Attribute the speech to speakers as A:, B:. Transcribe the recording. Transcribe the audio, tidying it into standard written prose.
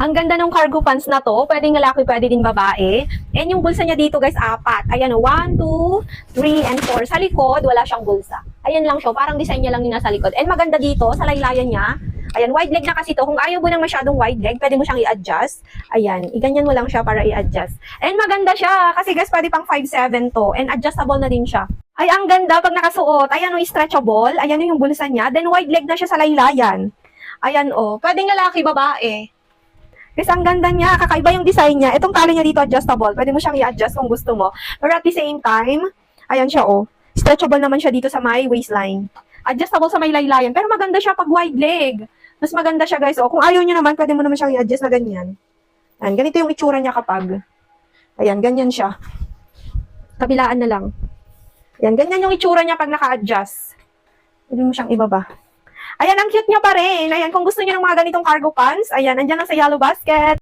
A: Ang ganda ng cargo pants na to. Pwedeng lalaki, pwede din babae. And yung bulsa niya dito guys, 4. Ayan o, 1, 2, 3, and 4. Sa likod, wala siyang bulsa. Ayan lang siya. Parang design niya lang yung nasa likod. And maganda dito, sa laylayan niya. Ayan, wide leg na kasi to. Kung ayaw mo ng masyadong wide leg, pwede mo siyang i-adjust. Ayan, iganyan mo lang siya para i-adjust. And maganda siya. Kasi guys, pwede pang 5'7" to. And adjustable na din siya. Ay, ang ganda pag nakasuot. Ayan o, stretchable. Ayan yung bulsa niya. Then wide leg na siya sa laylayan. Ayan o. Pwedeng lalaki, babae. Kasi ang ganda niya, kakaiba yung design niya. Itong tali niya dito adjustable. Pwede mo siyang i-adjust kung gusto mo. Pero at the same time, ayan siya oh. Stretchable naman siya dito sa may waistline. Adjustable sa may laylayan. Pero maganda siya pag wide leg. Mas maganda siya guys. Oh. Kung ayaw niyo naman, pwede mo naman siyang i-adjust na ganyan. Ayan, ganito yung itsura niya kapag. Ayan, ganyan siya. Kabilaan na lang. Ayan, ganyan yung itsura niya pag naka-adjust. Pwede mo siyang ibaba. Ayan, ang cute niya pa rin. Ayan, kung gusto niyo ng mga ganitong cargo pants, ayan, andyan lang sa Yellow Basket.